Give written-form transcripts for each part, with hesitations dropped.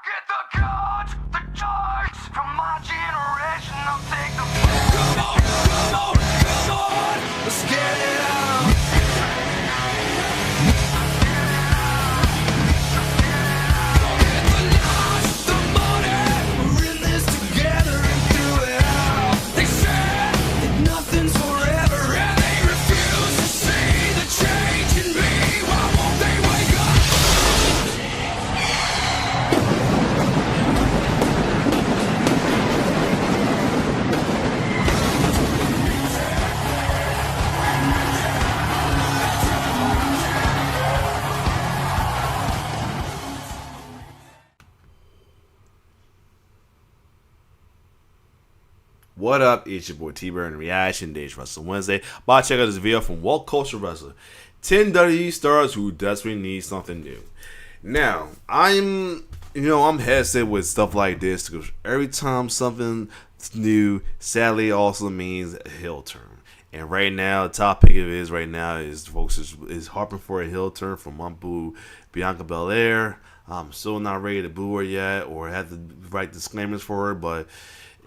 Get the gods, the darts from my generation. I'll take the come on, come on, come on. Let's get it on. Get the loss, the money. We're in this together and do it all. They said that nothing's forever, and they refuse to see the change in me. Why won't they wake up? What up? It's your boy T-Burn Reaction Days Wrestling Wednesday. About to check out this video from Walt Culture Wrestler. 10 WWE stars who desperately need something new. Now, I'm hesitant with stuff like this because every time something new, sadly, also means a heel turn. And right now, the topic of it is right now is folks is harping for a heel turn from boo Bianca Belair. I'm still not ready to boo her yet or have to write disclaimers for her, but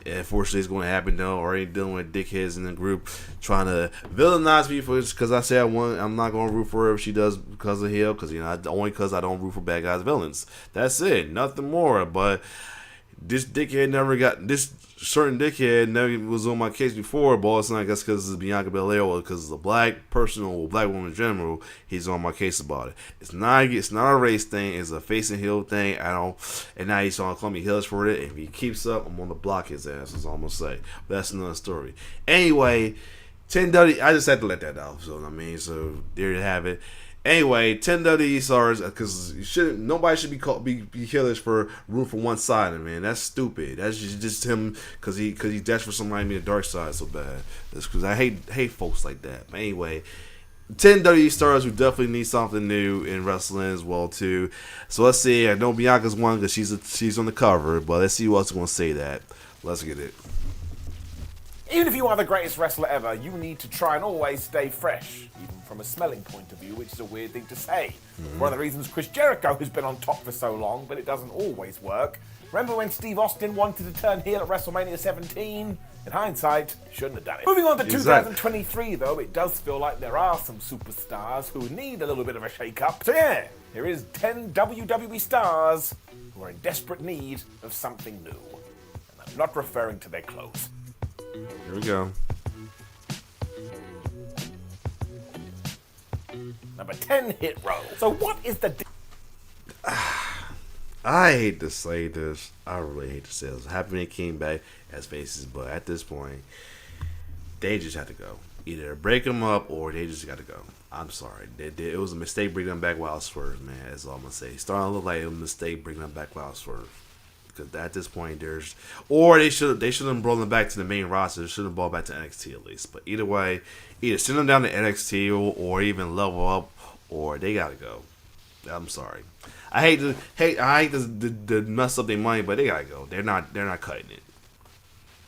unfortunately, it's going to happen though. Already dealing with dickheads in the group trying to villainize me for because I say I'm not going to root for her if she does because of heel, because only because I don't root for bad guys villains. That's it, nothing more. But this certain dickhead never was on my case before, but it's not, I guess, because it's Bianca Belair or because it's a black person or black woman in general. He's on my case about it. It's not a race thing. It's a face and heel thing. And now he's trying to call me heels for it. If he keeps up, I'm gonna block his ass. That's all I'm gonna say. But that's another story. Anyway, 10W. I just had to let that out. So there you have it. Anyway, 10 WWE stars, because nobody should be killers for root for one side, man. That's stupid. That's just him because he dashed for somebody to be the dark side so bad. That's because I hate folks like that. But anyway, 10 WWE stars who definitely need something new in wrestling as well too. So let's see. I know Bianca's one because she's on the cover, but let's see who else is going to say that. Let's get it. Even if you are the greatest wrestler ever, you need to try and always stay fresh, even from a smelling point of view, which is a weird thing to say. One of the reasons Chris Jericho has been on top for so long, but it doesn't always work. Remember when Steve Austin wanted to turn heel at WrestleMania 17? In hindsight, shouldn't have done it. Moving on to 2023, though, it does feel like there are some superstars who need a little bit of a shake-up. So yeah, here is 10 WWE stars who are in desperate need of something new. And I'm not referring to their clothes. Here we go. Number 10, Hit Row. So what is the... I hate to say this. I really hate to say this. Happy when they came back as faces, but at this point, they just had to go. Either break them up or they just got to go. I'm sorry. It was a mistake bringing them back while Swerve, man. That's all I'm going to say. It's starting to look like a mistake bringing them back while Swerve. Because at this point, they should have brought them back to the main roster. They should have brought back to NXT at least. But either way, either send them down to NXT or even level up, or they gotta go. I'm sorry. I hate to mess up their money, but they gotta go. They're not cutting it.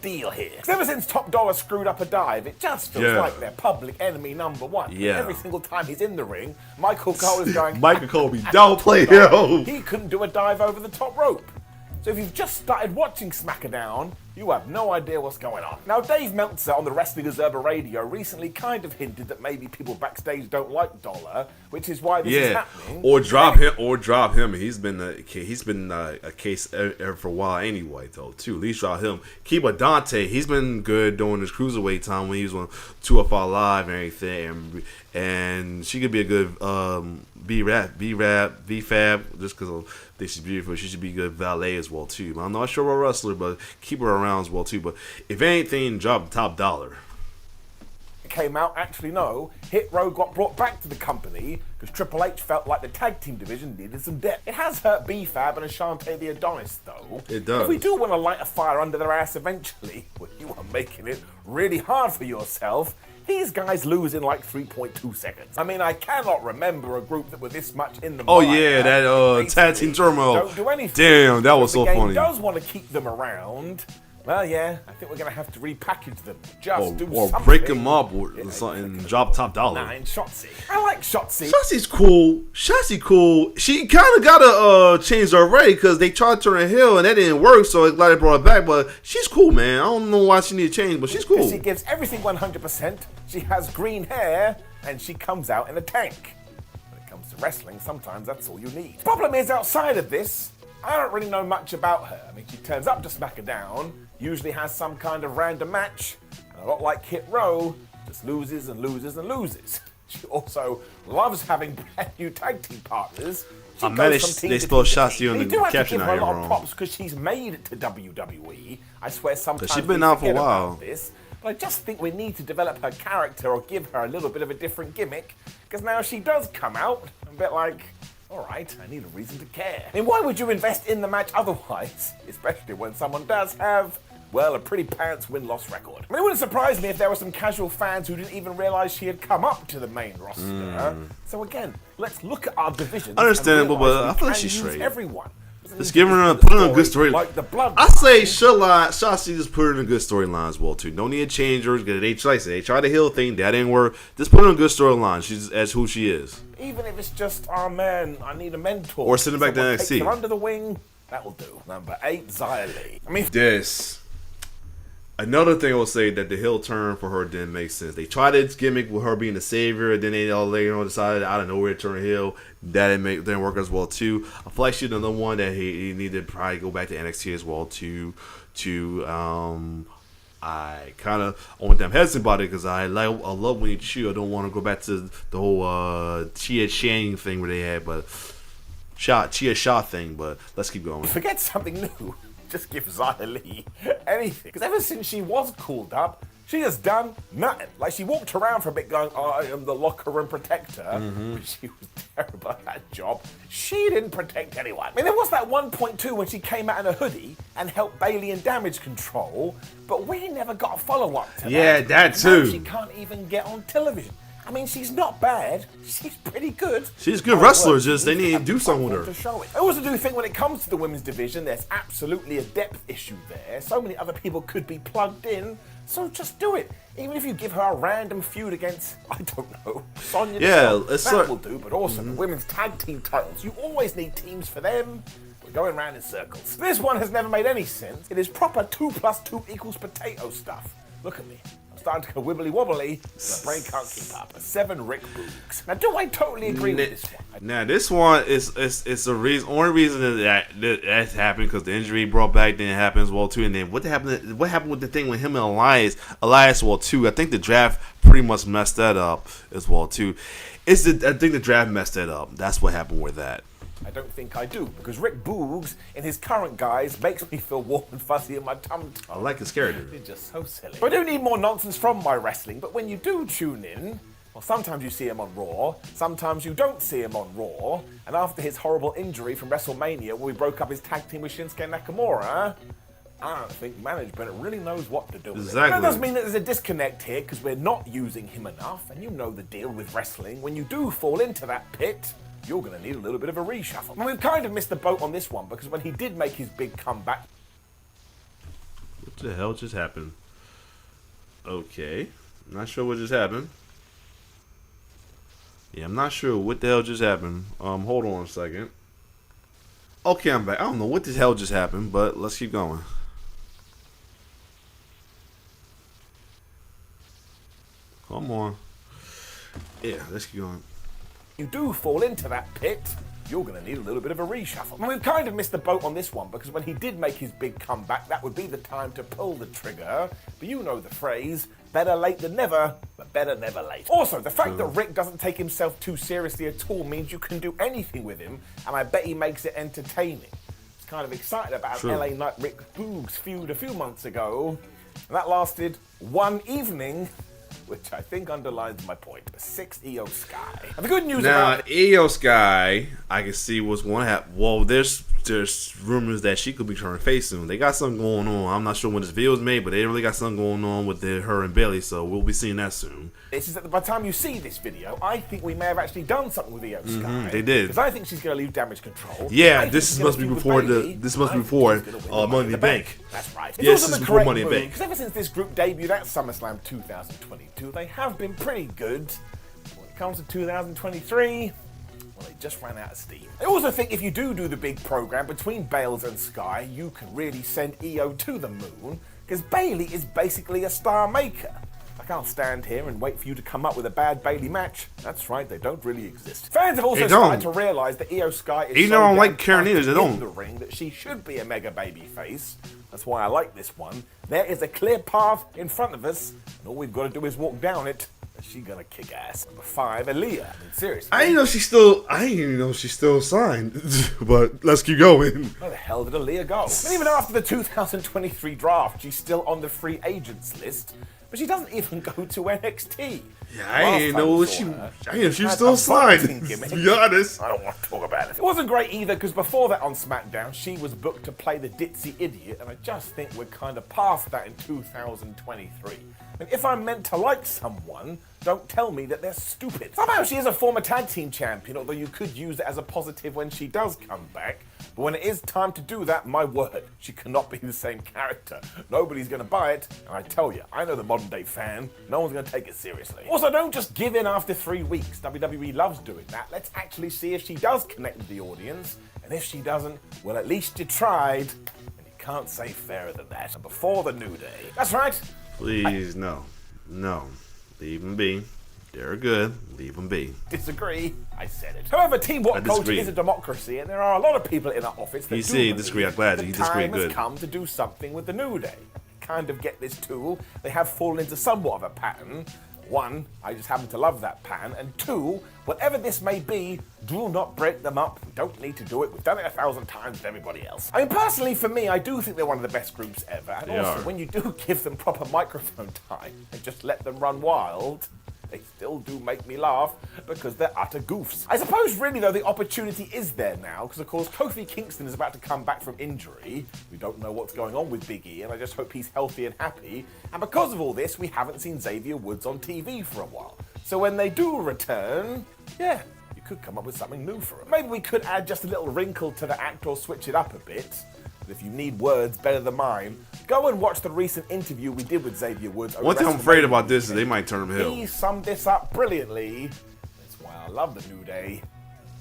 Deal here. Ever since Top Dollar screwed up a dive, it just feels like they're public enemy number one. Yeah. Every single time he's in the ring, Michael Cole is going, Michael Colby, don't play him. He couldn't do a dive over the top rope. So if you've just started watching SmackDown, you have no idea what's going on. Now, Dave Meltzer on the Wrestling Observer Radio recently kind of hinted that maybe people backstage don't like Dollar, which is why this is happening. Or drop him. He's been a case for a while anyway, though. Too. At least drop him. Keep a Dante. He's been good during his cruiserweight time when he was on 205 Live and everything, and she could be a good VFab just because I think she's beautiful. She should be a good valet as well too. I'm not sure about wrestler, but keep her around as well too. But if anything, drop Top Dollar. It came out, actually no, Hit Row got brought back to the company because Triple H felt like the tag team division needed some depth. It has hurt B-Fab and Ashante the Adonis though. It does. If we do want to light a fire under their ass eventually, well, you are making it really hard for yourself. These guys lose in like 3.2 seconds. I mean, I cannot remember a group that were this much in the Oh yeah, that tag team turmoil. Don't do anything. Damn, that was so the game funny. Does want to keep them around. Well, yeah, I think we're going to have to repackage them. Just do Or something. break them up or something and drop top dollar. Nine Shotzi. I like Shotzi. Shotzi's cool. Shotzi cool. She kind of got to change her already because they tried to turn her heel and that didn't work, so I'm glad they brought her back. But she's cool, man. I don't know why she need to change, but she's cool. She gives everything 100%. She has green hair, and she comes out in a tank. When it comes to wrestling, sometimes that's all you need. Problem is, outside of this, I don't really know much about her. I mean, she turns up to smack her down, usually has some kind of random match, and a lot like Hit Row, just loses and loses and loses. She also loves having brand new tag team partners. She I goes managed. from team They to spelled team to Shotzi team. on You the do have to caption give out her a here lot of wrong. props because she's made it to WWE. I swear sometimes She's been we out for a forget while. about this. But I just think we need to develop her character or give her a little bit of a different gimmick. Because now she does come out, a bit like, all right, I need a reason to care. I mean, why would you invest in the match otherwise? Especially when someone does have, well, a pretty pants win-loss record. I mean, it wouldn't surprise me if there were some casual fans who didn't even realize she had come up to the main roster. So again, let's look at our divisions. Understandable, and realize but I we feel like can she's use straight. Everyone. Let's give her put her in a good story. Like the blood. I say Shotzi just put her in a good storyline as well too. No need to change her. They tried the heel thing, that didn't work. Just put her in a good storyline. She's as who she is. Even if it's just, oh man, I need a mentor. Or send her back to Someone NXT. takes her under the wing. That will do. Number 8, Xia Li. I mean, This. Another thing I will say that the heel turn for her didn't make sense. They tried its gimmick with her being the savior, and then they all later on decided out of nowhere to turn heel. That didn't work as well too. I feel like she's another one that he needed to probably go back to NXT as well too. I kind of on them hesitant about it because I love when you chew. I don't want to go back to the whole Chia Shang thing where they had, but Chia Shah thing. But let's keep going. forget something new. Just give Xia Li anything. Because ever since she was called up, she has done nothing. Like, she walked around for a bit going, oh, I am the locker room protector. But she was terrible at that job. She didn't protect anyone. I mean, there was that 1.2 when she came out in a hoodie and helped Bailey in damage control, but we never got a follow-up to that. Yeah, that And now too. she can't even get on television. I mean, she's not bad. She's pretty good. She's a good Oh, wrestler, well, just they you need to have do the something with platform her. to show it. I also do think when it comes to the women's division, there's absolutely a depth issue there. So many other people could be plugged in, so just do it. Even if you give her a random feud against, I don't know, Sonya Deville, it's that like- will do. But also the women's tag team titles, you always need teams for them. We're going round in circles. This one has never made any sense. It is proper 2 + 2 = potato stuff. Look at me. I'm starting to go wibbly wobbly. My brain can't keep up. A 7 Rick Boogs. Now, do I totally agree with this one? Now this one is the reason. Only reason that happened because the injury brought back didn't happen as well too. And then what happened with the thing with him and Elias well too? I think the draft pretty much messed that up as well too. I think the draft messed that up. That's what happened with that. I don't think I do, because Rick Boogs, in his current guise, makes me feel warm and fuzzy in my tum-tum. I like his character. It's just so silly. I do need more nonsense from my wrestling, but when you do tune in, well, sometimes you see him on Raw, sometimes you don't see him on Raw, and after his horrible injury from WrestleMania when we broke up his tag team with Shinsuke Nakamura, I don't think management really knows what to do with it. Exactly. That doesn't mean that there's a disconnect here, because we're not using him enough, and you know the deal with wrestling. When you do fall into that pit, you're going to need a little bit of a reshuffle. I mean, we've kind of missed the boat on this one, because when he did make his big comeback... What the hell just happened? Okay. Not sure what just happened. Yeah, I'm not sure what the hell just happened. Hold on a second. Okay, I'm back. I don't know what the hell just happened, but let's keep going. Come on. Yeah, let's keep going. You do fall into that pit, you're going to need a little bit of a reshuffle. I mean, we've kind of missed the boat on this one, because when he did make his big comeback, that would be the time to pull the trigger. But you know the phrase, better late than never, but better never late. Also, the fact that Rick doesn't take himself too seriously at all means you can do anything with him, and I bet he makes it entertaining. I was kind of excited about True. LA Knight Rick Boogs feud a few months ago, and that lasted one evening, which I think underlines my point. 6 Io Sky. And the good news Now, about Io Sky, I can see what's going to happen. Well, there's there's rumors that she could be turning face soon. They got something going on. I'm not sure when this video is made, but they really got something going on with her and Bailey, so we'll be seeing that soon. It's just that by the time you see this video, I think we may have actually done something with Io Sky. They did. Because I think she's going to leave Damage Control. Yeah, this must be before Money in the Bank. That's right. Yes, this is before Money in the Bank. Because ever since this group debuted at SummerSlam 2022, they have been pretty good. When it comes to 2023, well, they just ran out of steam. I also think if you do the big program between Bales and Sky, you can really send Io to the moon, because Bailey is basically a star maker. I can't stand here and wait for you to come up with a bad Bailey match. That's right, they don't really exist. Fans have also started to realise that Io Sky is so damn like Karen in the ring that she should be a mega baby face. That's why I like this one. There is a clear path in front of us, and all we've got to do is walk down it. She's gonna kick ass. Number 5, Aaliyah. I mean, seriously. I didn't even know she's still signed. But let's keep going. Where the hell did Aaliyah go? And even after the 2023 draft, she's still on the free agents list. But she doesn't even go to NXT. Yeah, I didn't know she was still signed. To be honest. I don't want to talk about it. It wasn't great either, because before that on SmackDown, she was booked to play the ditzy idiot, and I just think we're kind of past that in 2023. And if I'm meant to like someone, don't tell me that they're stupid. Somehow she is a former tag team champion, although you could use it as a positive when she does come back. But when it is time to do that, my word, she cannot be the same character. Nobody's going to buy it, and I tell you, I know the modern day fan, no one's going to take it seriously. Also, don't just give in after 3 weeks. WWE loves doing that. Let's actually see if she does connect with the audience, and if she doesn't, well, at least you tried, and you can't say fairer than that. And before the New Day. That's right. Please, no. Leave them be. They're good. Leave them be. Disagree. I said it. However, Team What Culture is a democracy, and there are a lot of people in our office that disagree. I'm glad you disagree. The time has come to do something with the New Day. Kind of get this too. They have fallen into somewhat of a pattern. 1, I just happen to love that pattern, and 2, whatever this may be, do not break them up. We don't need to do it. We've done it 1,000 times with everybody else. I mean, personally, for me, I do think they're one of the best groups ever, and also, when you do give them proper microphone time and just let them run wild, they still do make me laugh because they're utter goofs. I suppose really though the opportunity is there now because of course Kofi Kingston is about to come back from injury. We don't know what's going on with Big E and I just hope he's healthy and happy. And because of all this we haven't seen Xavier Woods on TV for a while. So when they do return, yeah, you could come up with something new for them. Maybe we could add just a little wrinkle to the act or switch it up a bit. But if you need words better than mine, go and watch the recent interview we did with Xavier Woods. One thing I'm afraid about this is they might turn him heel. He summed this up brilliantly. That's why I love the New Day.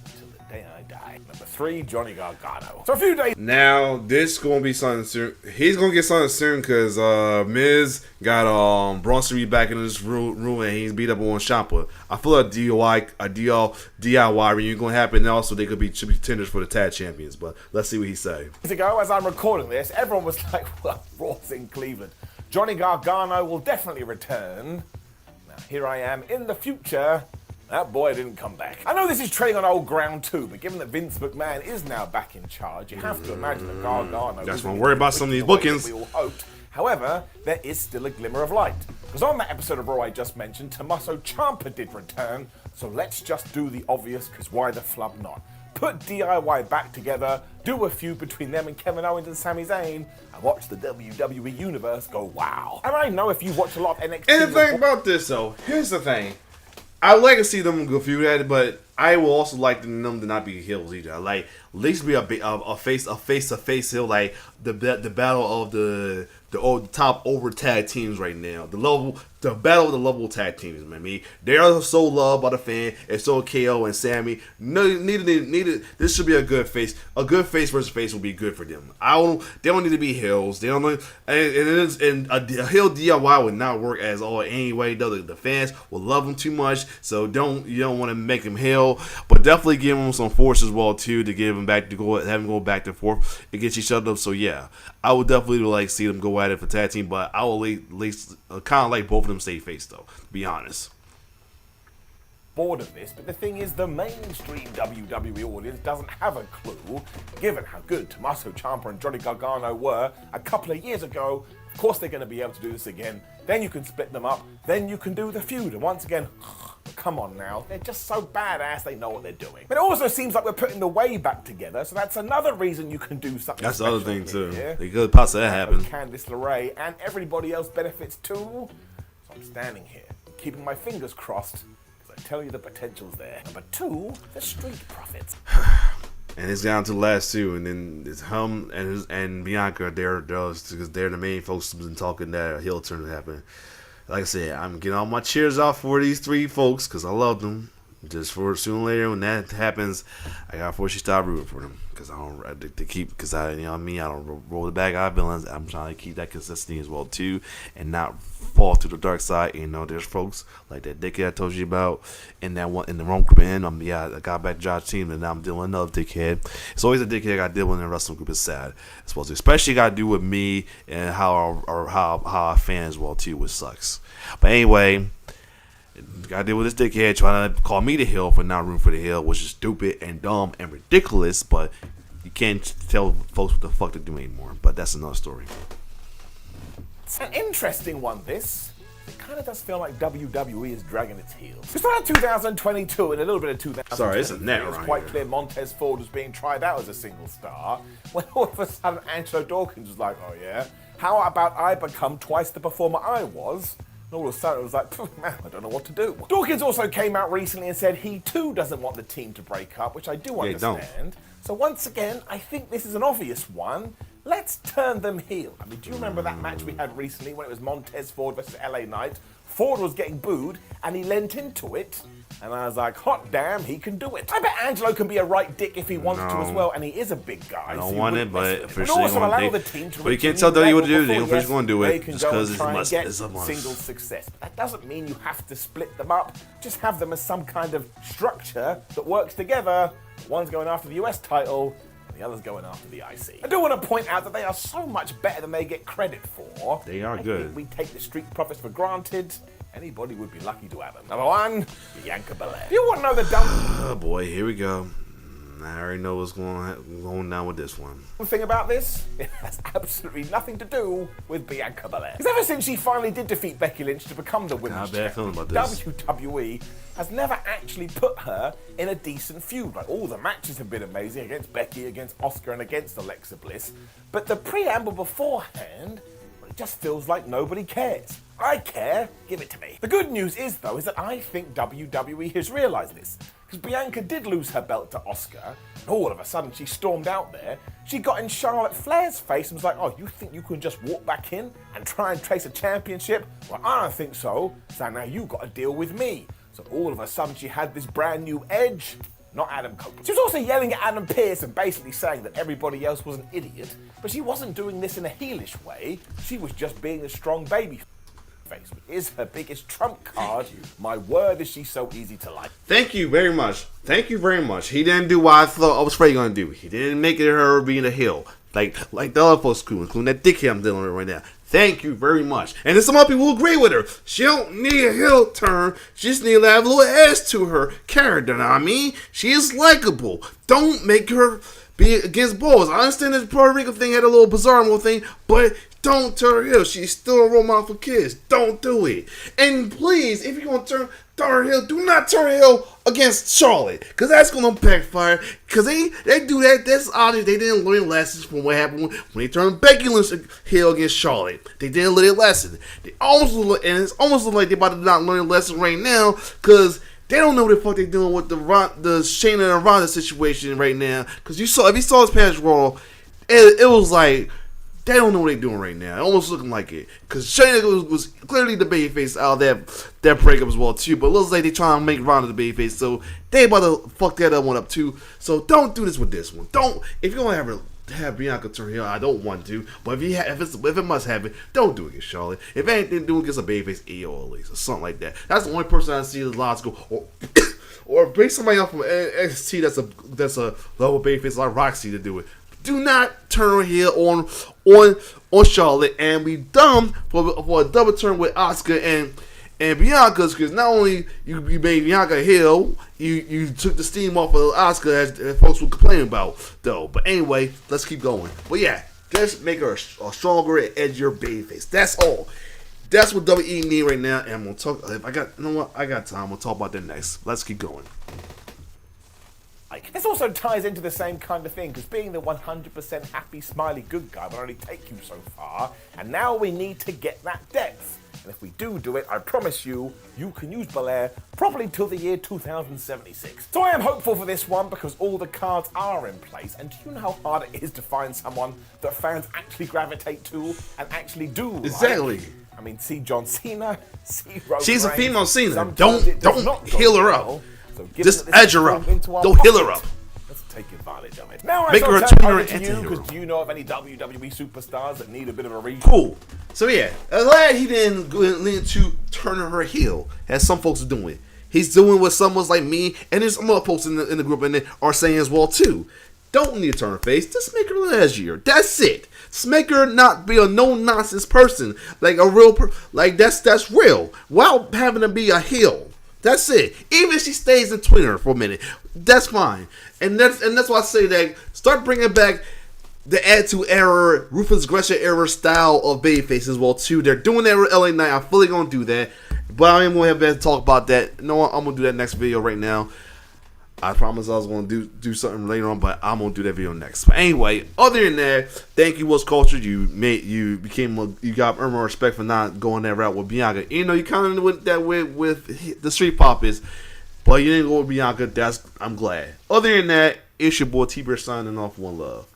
Until the day I die. Number 3, Johnny Gargano. So a few days... Now, this going to be something soon. He's going to get something soon because Miz got Bronson Reed back in his room and he's beat up on Ciampa. I feel like DIY reunion going to happen and also they should be contenders for the tag champions. But let's see what he say. Days ago, as I'm recording this, everyone was like, well, Raw's in Cleveland. Johnny Gargano will definitely return. Now, here I am in the future. That boy didn't come back. I know this is treading on old ground too, but given that Vince McMahon is now back in charge, you have to imagine that Gargano... That's why I'm worried about some of these bookings. We all hoped. However, there is still a glimmer of light. Because on that episode of Raw I just mentioned, Tommaso Ciampa did return, so let's just do the obvious, because why the flub not? Put DIY back together, do a feud between them and Kevin Owens and Sami Zayn, and watch the WWE Universe go wow. And I know if you watch a lot of NXT... And the thing about this though, here's the thing. I would like to see them go feud at it, but I will also like them to not be heels either. I like at least be a face to face heel, like the battle of the top over tag teams right now. The battle of the level tag teams, man. I mean, they are so loved by the fan. And so KO and Sammy. No, needed. This should be a good face. A good face versus face will be good for them. They don't need to be heels. They don't. And a heel DIY would not work as all anyway. Though the fans will love them too much. So you don't want to make them heel, but definitely give them some force as well too to give them back to have them go back and forth against each other. So yeah, I would definitely like see them go at it for tag team, but I will at least kind of like both of them stay face though, to be honest. Bored of this, but the thing is the mainstream WWE audience doesn't have a clue, given how good Tommaso Ciampa and Johnny Gargano were a couple of years ago. Of course they're going to be able to do this again. Then you can split them up, then you can do the feud, and once again, come on now. They're just so badass, they know what they're doing. But it also seems like we're putting the way back together, so that's another reason you can do something That's the other special thing, too. here. They could possibly happen. Candice LeRae and everybody else benefits too. So I'm standing here, keeping my fingers crossed, because I tell you the potential's there. Number 2, the Street Profits. And it's down to the last 2, and then it's him and Bianca. Because they're the main folks who've been talking that a heel turn happen. Like I said, I'm getting all my cheers off for these 3 folks because I love them. Just for sooner or later when that happens, I gotta force you to stop rooting for them because I don't to keep because I you know what I mean I don't roll the back eye villains. I'm trying to keep that consistency as well too, and not fall to the dark side. You know, there's folks like that dickhead I told you about in that one in the wrong group. And I got back to Josh team, and now I'm dealing with another dickhead. It's always a dickhead I got to deal with in the wrestling group. It's sad, it's supposed to, especially got to do with me and how I fan as well too, which sucks. But anyway. Gotta deal with this dickhead trying to call me the heel for not rooting for the heel, which is stupid and dumb and ridiculous, but you can't tell folks what the fuck to do anymore. But that's another story. It's an interesting one, this. It kind of does feel like WWE is dragging its heels. We started 2022 and a little bit of 2023. Sorry, it's a net It was right quite here. clear Montez Ford was being tried out as a single star, when all of a sudden Angelo Dawkins was like, oh yeah, how about I become twice the performer I was? And all of a sudden it was like, man, I don't know what to do. Dawkins also came out recently and said he too doesn't want the team to break up, which I do understand. So once again, I think this is an obvious one. Let's turn them heel. I mean, do you remember that match we had recently when it was Montez Ford versus LA Knight? Ford was getting booed and he leant into it. And I was like, hot damn, he can do it. I bet Angelo can be a right dick if he wants to as well, and he is a big guy. I don't want it, but officially also allow the team to but you reach can't a tell new WWE what to level do. They're before, officially going to do they it can just go and because it's try and must. get It's a must. single success. But that doesn't mean you have to split them up. Just have them as some kind of structure that works together. One's going after the US title, and the other's going after the IC. I do want to point out that they are so much better than they get credit for. They are I good. think we take the Street Profits for granted. Anybody would be lucky to have them. Number 1, Bianca Belair. You want to know the dumb Oh boy, here we go. I already know what's going down with this one. thing about this? It has absolutely nothing to do with Bianca Belair. Because ever since she finally did defeat Becky Lynch to become the women's Got a bad feeling champion, about this. WWE has never actually put her in a decent feud. Like, all the matches have been amazing against Becky, against Asuka, and against Alexa Bliss. But the preamble beforehand, it just feels like nobody cares. I care, give it to me. The good news is, though, is that I think WWE has realised this. Because Bianca did lose her belt to Asuka, and all of a sudden she stormed out there. She got in Charlotte Flair's face and was like, oh, you think you can just walk back in and try and trace a championship? Well, I don't think so. So now you got to deal with me. So all of a sudden she had this brand new edge. Not Adam Copeland. She was also yelling at Adam Pearce and basically saying that everybody else was an idiot, but she wasn't doing this in a heelish way. She was just being a strong baby face, which is her biggest trump card. My word, is she so easy to like. Thank you very much. Thank you very much. He didn't do what I thought I was afraid he was gonna do. He didn't make it her being a heel. Like the other folks do, including that dickhead I'm dealing with right now. Thank you very much. And then some other people agree with her. She don't need a heel turn. She just need to have a little edge to her character. Now, I mean, she is likable. Don't make her be against balls. I understand this Puerto Rico thing had a little bizarre little thing, but don't turn her heel. She's still a role model for kids. Don't do it. And please, if you're going to turn her heel, do not turn her heel against Charlotte, because that's going to backfire. Because they do that. That's obvious. They didn't learn lessons from what happened when they turned Becky Lynch heel against Charlotte. They didn't learn a lesson. They almost look like, and it's almost look like they're about to not learn a lesson right now, because they don't know what the fuck they're doing with the Shayna and Ronda situation right now. Because if you saw this past Raw, it was like they don't know what they're doing right now. It almost looking like it. Because Shayna was clearly the babyface out of that breakup as well too. But it looks like they trying to make Ronda the babyface. So they about to fuck that other one up too. So don't do this with this one. Don't. If you're going to have Bianca turn heel, I don't want to. But if it must happen, don't do it against Charlotte. If anything, do it against a babyface AO at least. Or something like that. That's the only person I see the logical. Or bring somebody else from NXT that's a level babyface like Roxy to do it. Do not turn heel on Charlotte and be dumb for a double turn with Asuka and Bianca, because not only you made Bianca heel, you took the steam off of Asuka as folks were complaining about though. But anyway, let's keep going. But yeah, just make her a stronger and edgier babyface. That's all. That's what WWE need right now, and I'm gonna talk. If I got, you know what, I got time. We'll talk about that next. Let's keep going. This also ties into the same kind of thing, because being the 100% happy, smiley, good guy will only take you so far, and now we need to get that depth. And if we do it, I promise you, you can use Belair probably till the year 2076. So I am hopeful for this one, because all the cards are in place, and do you know how hard it is to find someone that fans actually gravitate to and actually do Exactly. like? I mean, see John Cena, see Roman She's a Reigns. female Cena. Sometimes it does not Don't go heal her well. up. So given Just that this edge her is up. into our Don't heal her pocket, up. let's take advantage of it. Now, Make her a turn tweener over to you, anti-hero. because do you know of any WWE superstars that need a bit of a read? Cool. So yeah, I'm glad he didn't go into turning her heel, as some folks are doing. He's doing what someone's like me, and there's some other folks in the group and are saying as well too. Don't need to turn her face. Just make her edgier. That's it. Just make her not be a no nonsense person, like a real, like that's real, without having to be a heel. That's it. Even if she stays in Twitter for a minute, that's fine. And that's why I say that start bringing back the Attitude Era, Ruthless Aggression Era style of babyface as well too. They're doing that with LA Knight. I'm fully gonna do that, but I am gonna have to talk about that. You know what? I'm gonna do that next video right now. I promised I was gonna do something later on, but I'm gonna do that video next. But anyway, other than that, thank you, What's Culture. You got earned more respect for not going that route with Bianca. You know, you kind of went that way with the Street Profits, but you didn't go with Bianca. I'm glad. Other than that, it's your boy T-Bear signing off. One love.